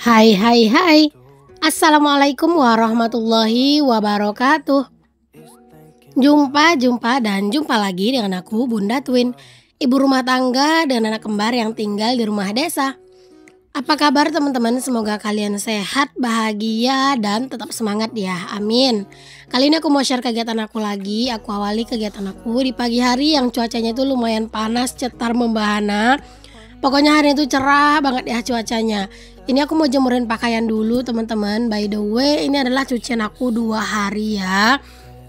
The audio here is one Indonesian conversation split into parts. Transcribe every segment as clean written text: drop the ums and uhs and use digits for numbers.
Hai hai hai. Assalamualaikum warahmatullahi wabarakatuh. Jumpa lagi dengan aku Bunda Twin, ibu rumah tangga dan anak kembar yang tinggal di rumah desa. Apa kabar teman-teman? Semoga kalian sehat, bahagia, dan tetap semangat ya. Amin. Kali ini aku mau share kegiatan aku lagi. Aku awali kegiatan aku di pagi hari yang cuacanya itu lumayan panas, cetar membahana. Pokoknya hari itu cerah banget ya cuacanya. Ini aku mau jemurin pakaian dulu teman-teman. By the way, ini adalah cucian aku 2 hari ya.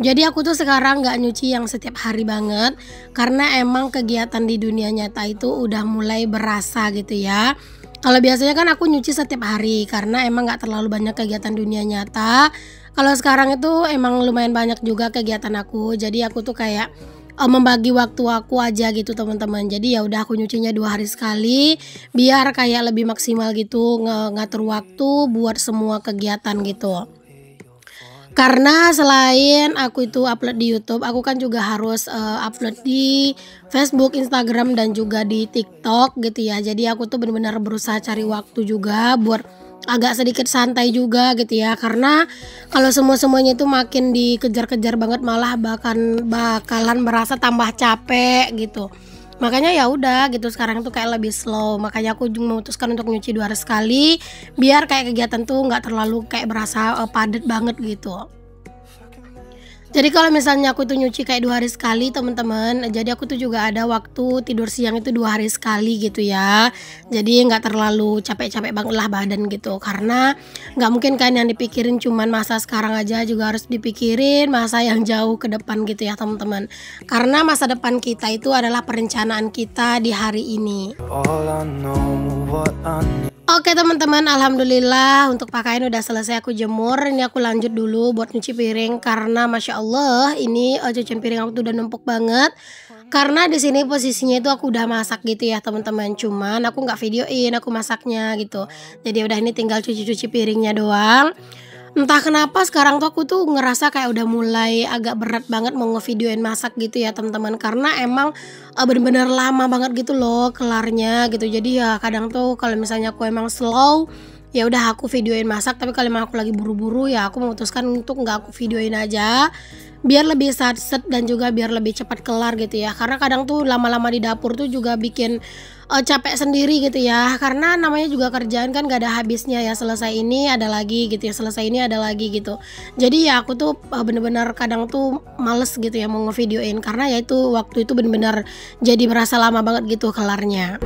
Jadi aku tuh sekarang nggak nyuci yang setiap hari banget, karena emang kegiatan di dunia nyata itu udah mulai berasa gitu ya. Kalau biasanya kan aku nyuci setiap hari karena emang nggak terlalu banyak kegiatan dunia nyata. Kalau sekarang itu emang lumayan banyak juga kegiatan aku. Jadi aku tuh kayak membagi waktu aku aja gitu teman-teman. Jadi ya udah aku nyucinya 2 hari sekali biar kayak lebih maksimal gitu ngatur waktu buat semua kegiatan gitu. Karena selain aku itu upload di YouTube, aku kan juga harus upload di Facebook, Instagram, dan juga di TikTok gitu ya. Jadi aku tuh benar-benar berusaha cari waktu juga buat agak sedikit santai juga gitu ya. Karena kalau semuanya itu makin dikejar-kejar banget malah bakalan merasa tambah capek gitu. Makanya ya udah gitu sekarang tuh kayak lebih slow. Makanya aku juga memutuskan untuk nyuci 2 hari sekali biar kayak kegiatan tuh nggak terlalu kayak berasa padat banget gitu. Jadi kalau misalnya aku tuh nyuci kayak 2 hari sekali teman-teman, jadi aku tuh juga ada waktu tidur siang itu 2 hari sekali gitu ya. Jadi nggak terlalu capek-capek banget lah badan gitu, karena nggak mungkin kan yang dipikirin cuman masa sekarang aja, juga harus dipikirin masa yang jauh ke depan gitu ya teman-teman. Karena masa depan kita itu adalah perencanaan kita di hari ini. Oke teman-teman, alhamdulillah untuk pakaian udah selesai aku jemur. Ini aku lanjut dulu buat nyuci piring karena masya Allah ini cucian piring aku tuh udah numpuk banget. Karena di sini posisinya itu aku udah masak gitu ya teman-teman. Cuman aku nggak videoin aku masaknya gitu. Jadi udah ini tinggal cuci-cuci piringnya doang. Entah kenapa sekarang tuh aku tuh ngerasa kayak udah mulai agak berat banget mau ngevideoin masak gitu ya teman-teman, karena emang bener-bener lama banget gitu loh kelarnya gitu. Jadi ya kadang tuh kalau misalnya aku emang slow ya udah aku videoin masak, tapi kalau emang aku lagi buru-buru ya aku memutuskan untuk nggak aku videoin aja biar lebih satset dan juga biar lebih cepat kelar gitu ya. Karena kadang tuh lama-lama di dapur tuh juga bikin capek sendiri gitu ya, karena namanya juga kerjaan kan gak ada habisnya ya, selesai ini ada lagi gitu ya, selesai ini ada lagi gitu. Jadi ya aku tuh bener-bener kadang tuh males gitu ya mau ngevideoin, karena ya itu waktu itu bener-bener jadi berasa lama banget gitu kelarnya.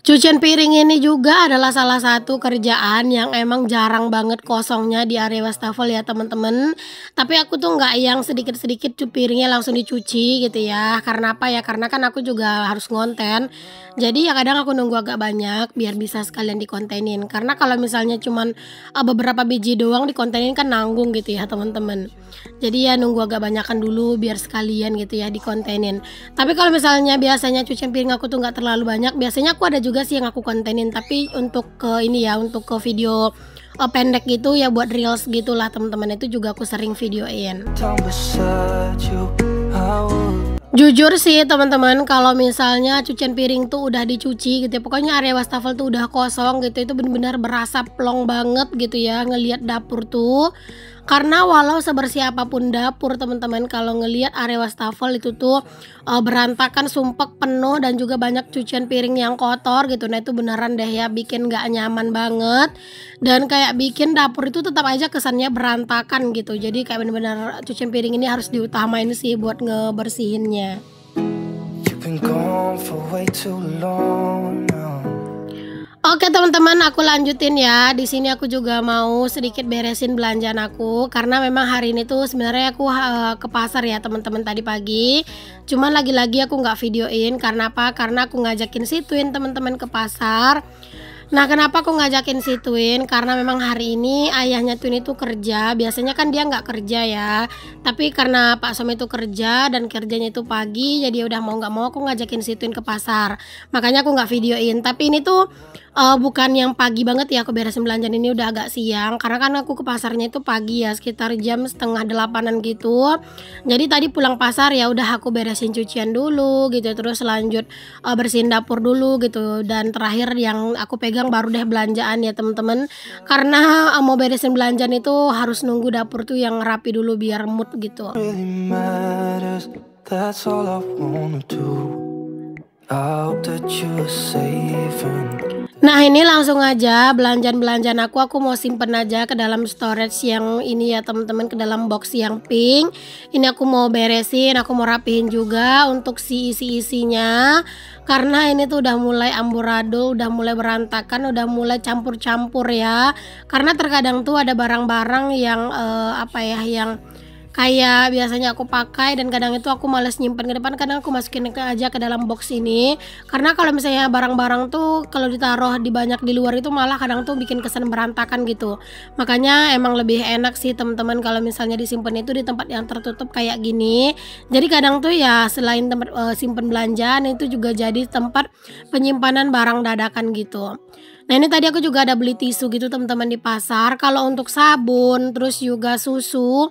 Cucian piring ini juga adalah salah satu kerjaan yang emang jarang banget kosongnya di area wastafel ya teman-teman. Tapi aku tuh nggak yang sedikit-sedikit piringnya langsung dicuci gitu ya. Karena apa ya? Karena kan aku juga harus ngonten. Jadi ya kadang aku nunggu agak banyak biar bisa sekalian dikontenin. Karena kalau misalnya cuman beberapa biji doang dikontenin kan nanggung gitu ya teman-teman. Jadi ya nunggu agak banyakan dulu biar sekalian gitu ya dikontenin. Tapi kalau misalnya biasanya cucian piring aku tuh nggak terlalu banyak, biasanya aku ada juga sih yang aku kontenin. Tapi untuk ke ini ya, untuk ke video pendek gitu ya buat reels gitulah teman-teman, itu juga aku sering videoin. Jujur sih teman-teman, kalau misalnya cucian piring tuh udah dicuci gitu ya, pokoknya area wastafel tuh udah kosong gitu, itu benar-benar berasa plong banget gitu ya ngelihat dapur tuh. Karena walau sebersih apapun dapur teman-teman, kalau ngelihat area wastafel itu tuh berantakan, sumpek, penuh, dan juga banyak cucian piring yang kotor gitu. Nah itu beneran deh ya bikin gak nyaman banget, dan kayak bikin dapur itu tetap aja kesannya berantakan gitu. Jadi kayak bener-bener cucian piring ini harus diutamain sih buat ngebersihinnya. Oke teman-teman, aku lanjutin ya. Di sini aku juga mau sedikit beresin belanjaan aku, karena memang hari ini tuh sebenarnya aku ke pasar ya teman-teman tadi pagi. Cuman lagi-lagi aku nggak videoin karena apa? Karena aku ngajakin si Twin teman-teman ke pasar. Nah, kenapa aku ngajakin si Twin? Karena memang hari ini ayahnya Twin itu kerja. Biasanya kan dia nggak kerja ya. Tapi karena Pak Som itu kerja dan kerjanya itu pagi, jadi udah mau nggak mau aku ngajakin si Twin ke pasar. Makanya aku nggak videoin. Tapi ini tuh bukan yang pagi banget ya aku beresin belanjaan ini, udah agak siang karena kan aku ke pasarnya itu pagi ya, sekitar jam setengah delapanan gitu. Jadi tadi pulang pasar ya udah aku beresin cucian dulu gitu, terus lanjut bersihin dapur dulu gitu, dan terakhir yang aku pegang baru deh belanjaan ya temen-temen. Karena mau beresin belanjaan itu harus nunggu dapur tuh yang rapi dulu biar mood gitu. Really matters, that's all I wanna do. I hope that you're safe and Nah ini langsung aja belanjaan-belanjaan aku mau simpen aja ke dalam storage yang ini ya teman-teman, ke dalam box yang pink. Ini aku mau beresin, aku mau rapihin juga untuk si isi-isinya. Karena ini tuh udah mulai amburadul, udah mulai berantakan, udah mulai campur-campur ya. Karena terkadang tuh ada barang-barang yang apa ya, yang kayak biasanya aku pakai dan kadang itu aku males nyimpen ke depan, kadang aku masukin aja ke dalam box ini. Karena kalau misalnya barang-barang tuh kalau ditaruh di banyak di luar itu malah kadang tuh bikin kesan berantakan gitu. Makanya emang lebih enak sih teman-teman kalau misalnya disimpan itu di tempat yang tertutup kayak gini. Jadi kadang tuh ya selain tempat simpen belanjaan, itu juga jadi tempat penyimpanan barang dadakan gitu. Nah ini tadi aku juga ada beli tisu gitu teman-teman di pasar. Kalau untuk sabun terus juga susu,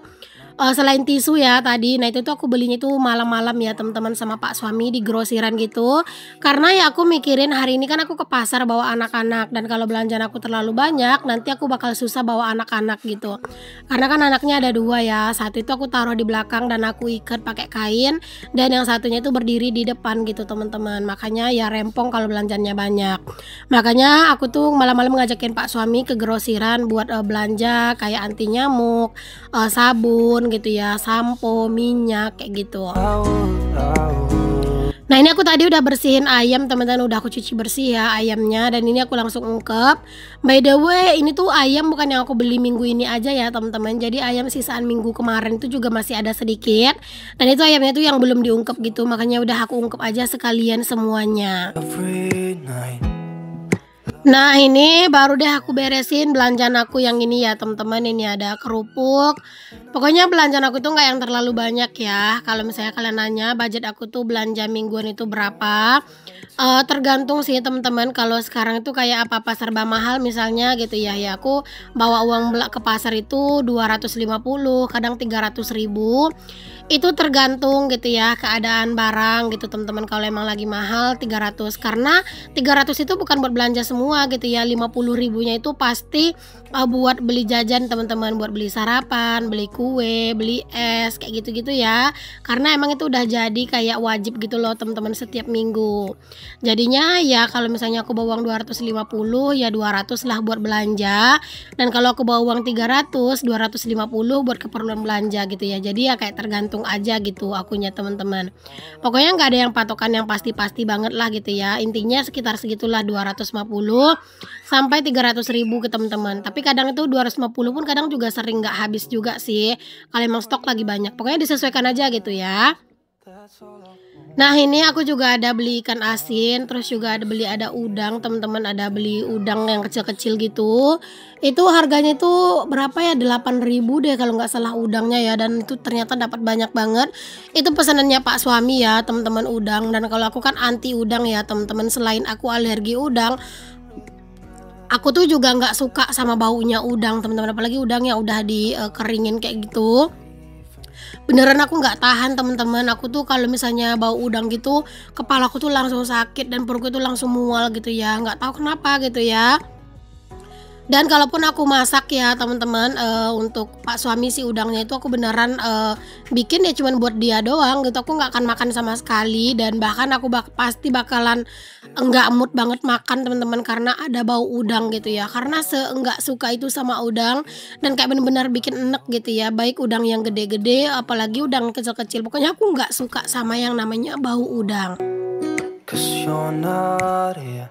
selain tisu ya tadi, nah itu tuh aku belinya tuh malam-malam ya teman-teman sama Pak suami di grosiran gitu. Karena ya aku mikirin hari ini kan aku ke pasar bawa anak-anak, dan kalau belanjaan aku terlalu banyak nanti aku bakal susah bawa anak-anak gitu. Karena kan anaknya ada dua ya, satu itu aku taruh di belakang dan aku ikat pakai kain, dan yang satunya itu berdiri di depan gitu teman-teman. Makanya ya rempong kalau belanjaannya banyak. Makanya aku tuh malam-malam ngajakin Pak suami ke grosiran buat belanja kayak anti nyamuk, sabun gitu ya, sampo, minyak kayak gitu. I would. Nah ini aku tadi udah bersihin ayam teman-teman, udah aku cuci bersih ya ayamnya, dan ini aku langsung ungkep. By the way ini tuh ayam bukan yang aku beli minggu ini aja ya teman-teman, jadi ayam sisaan minggu kemarin itu juga masih ada sedikit, dan itu ayamnya tuh yang belum diungkep gitu, makanya udah aku ungkep aja sekalian semuanya. Every night. Nah ini baru deh aku beresin belanjaan aku yang ini ya teman-teman. Ini ada kerupuk. Pokoknya belanjaan aku tuh nggak yang terlalu banyak ya. Kalau misalnya kalian nanya budget aku tuh belanja mingguan itu berapa, tergantung sih teman-teman. Kalau sekarang itu kayak apa serba mahal misalnya gitu ya, ya aku bawa uang ke pasar itu 250, kadang 300.000. Itu tergantung gitu ya keadaan barang gitu teman-teman. Kalau emang lagi mahal 300, karena 300 itu bukan buat belanja semua gitu ya. 50.000-nya itu pasti buat beli jajan teman-teman, buat beli sarapan, beli kue, beli es kayak gitu-gitu ya. Karena emang itu udah jadi kayak wajib gitu loh teman-teman setiap minggu. Jadinya ya kalau misalnya aku bawa uang 250 ya 200 lah buat belanja. Dan kalau aku bawa uang 300, 250 buat keperluan belanja gitu ya. Jadi ya kayak tergantung aja gitu akunya teman-teman. Pokoknya nggak ada yang patokan yang pasti-pasti banget lah gitu ya. Intinya sekitar segitulah 250 sampai 300.000 ke teman-teman. Tapi kadang itu 250 pun kadang juga sering nggak habis juga sih. Kalau emang stok lagi banyak. Pokoknya disesuaikan aja gitu ya. Nah ini aku juga ada beli ikan asin, terus juga ada udang teman-teman, ada beli udang yang kecil-kecil gitu. Itu harganya itu berapa ya, 8.000 deh kalau nggak salah udangnya ya, dan itu ternyata dapat banyak banget. Itu pesanannya Pak suami ya teman-teman, udang. Dan kalau aku kan anti udang ya teman-teman, selain aku alergi udang, aku tuh juga nggak suka sama baunya udang teman-teman, apalagi udangnya udah dikeringin kayak gitu. Beneran aku nggak tahan teman-teman. Aku tuh kalau misalnya bau udang gitu, kepala aku tuh langsung sakit dan perutku tuh langsung mual gitu ya, nggak tahu kenapa gitu ya. Dan kalaupun aku masak ya teman-teman, untuk Pak suami si udangnya itu aku beneran bikin ya cuman buat dia doang gitu. Aku nggak akan makan sama sekali, dan bahkan aku pasti bakalan enggak mood banget makan teman-teman karena ada bau udang gitu ya. Karena seenggak suka itu sama udang, dan kayak bener-bener bikin enek gitu ya. Baik udang yang gede-gede apalagi udang kecil-kecil. Pokoknya aku nggak suka sama yang namanya bau udang. 'Cause you're not here.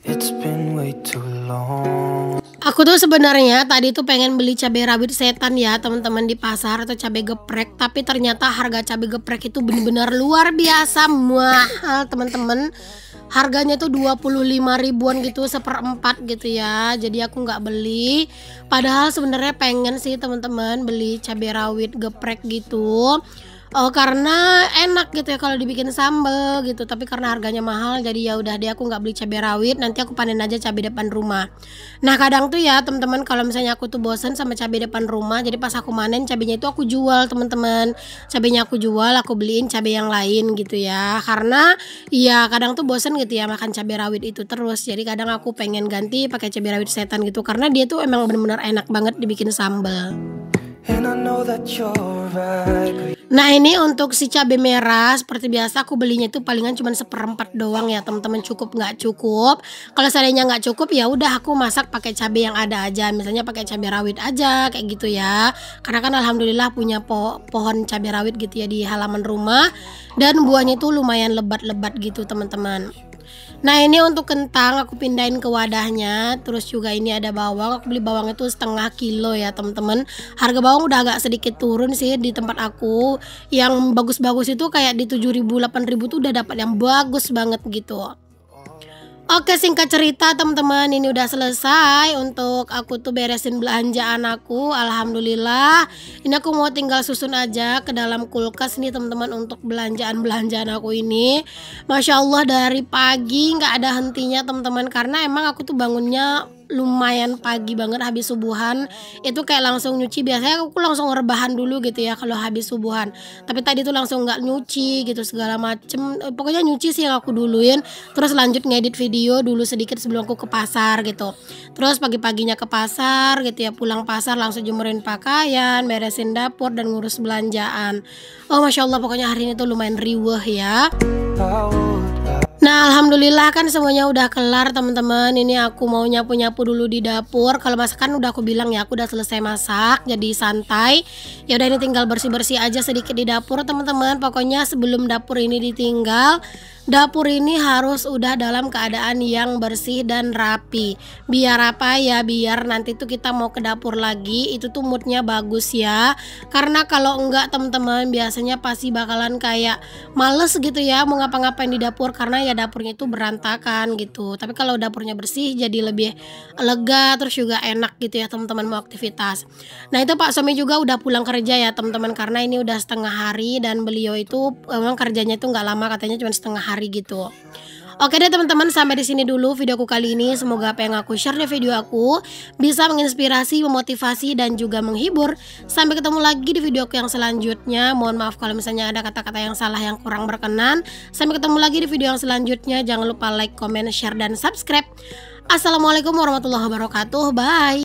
It's been way too long. Aku tuh sebenarnya tadi tuh pengen beli cabai rawit setan ya teman-teman di pasar, atau cabai geprek, tapi ternyata harga cabai geprek itu bener-bener luar biasa mahal teman-teman. Harganya tuh 25 ribuan gitu, seperempat gitu ya. Jadi aku nggak beli. Padahal sebenarnya pengen sih teman-teman beli cabai rawit geprek gitu. Oh, karena enak gitu ya kalau dibikin sambel gitu, tapi karena harganya mahal jadi ya udah deh aku nggak beli cabai rawit, nanti aku panen aja cabai depan rumah. Nah, kadang tuh ya teman-teman kalau misalnya aku tuh bosen sama cabai depan rumah, jadi pas aku manen cabainya itu aku jual teman-teman. Cabainya aku jual, aku beliin cabai yang lain gitu ya. Karena ya kadang tuh bosen gitu ya makan cabai rawit itu terus. Jadi kadang aku pengen ganti pakai cabai rawit setan gitu karena dia tuh emang bener-bener enak banget dibikin sambel. And I know that you're right. Nah, ini untuk si cabai merah seperti biasa aku belinya itu palingan cuma seperempat doang ya teman-teman, cukup nggak cukup. Kalau seandainya nggak cukup ya udah aku masak pakai cabai yang ada aja, misalnya pakai cabai rawit aja kayak gitu ya. Karena kan alhamdulillah punya pohon cabai rawit gitu ya di halaman rumah, dan buahnya itu lumayan lebat-lebat gitu teman-teman. Nah, ini untuk kentang aku pindahin ke wadahnya. Terus juga ini ada bawang, aku beli bawang itu setengah kilo ya teman-teman. Harga bawang udah agak sedikit turun sih di tempat aku. Yang bagus-bagus itu kayak di 7.000 8.000 tuh udah dapat yang bagus banget gitu. Oke, singkat cerita teman-teman, ini udah selesai untuk aku tuh beresin belanjaan aku. Alhamdulillah. Ini aku mau tinggal susun aja ke dalam kulkas nih teman-teman untuk belanjaan aku ini. Masya Allah dari pagi nggak ada hentinya teman-teman, karena emang aku tuh bangunnya lumayan pagi banget habis subuhan. Itu kayak langsung nyuci, biasanya aku langsung rebahan dulu gitu ya kalau habis subuhan, tapi tadi tuh langsung nggak nyuci gitu segala macem. Pokoknya nyuci sih yang aku duluin, terus lanjut ngedit video dulu sedikit sebelum aku ke pasar gitu. Terus pagi-paginya ke pasar gitu ya, pulang pasar langsung jumurin pakaian, beresin dapur dan ngurus belanjaan. Oh Masya Allah, pokoknya hari ini tuh lumayan riweh ya. Nah, alhamdulillah kan semuanya udah kelar teman-teman. Ini aku mau nyapu-nyapu dulu di dapur. Kalau masakan udah aku bilang ya, aku udah selesai masak, jadi santai. Ya udah, ini tinggal bersih-bersih aja sedikit di dapur teman-teman. Pokoknya sebelum dapur ini ditinggal, dapur ini harus udah dalam keadaan yang bersih dan rapi. Biar apa ya? Biar nanti tuh kita mau ke dapur lagi itu tuh moodnya bagus ya. Karena kalau enggak teman-teman, biasanya pasti bakalan kayak males gitu ya mau ngapa-ngapain di dapur, karena ya dapurnya itu berantakan gitu. Tapi kalau dapurnya bersih jadi lebih lega, terus juga enak gitu ya teman-teman mau aktivitas. Nah, itu Pak suami juga udah pulang kerja ya teman-teman, karena ini udah setengah hari dan beliau itu memang kerjanya itu nggak lama, katanya cuma setengah hari gitu. Oke deh teman-teman, sampai di sini dulu videoku kali ini. Semoga apa yang aku share di video aku bisa menginspirasi, memotivasi, dan juga menghibur. Sampai ketemu lagi di videoku yang selanjutnya. Mohon maaf kalau misalnya ada kata-kata yang salah yang kurang berkenan. Sampai ketemu lagi di video yang selanjutnya. Jangan lupa like, comment, share, dan subscribe. Assalamualaikum warahmatullahi wabarakatuh. Bye.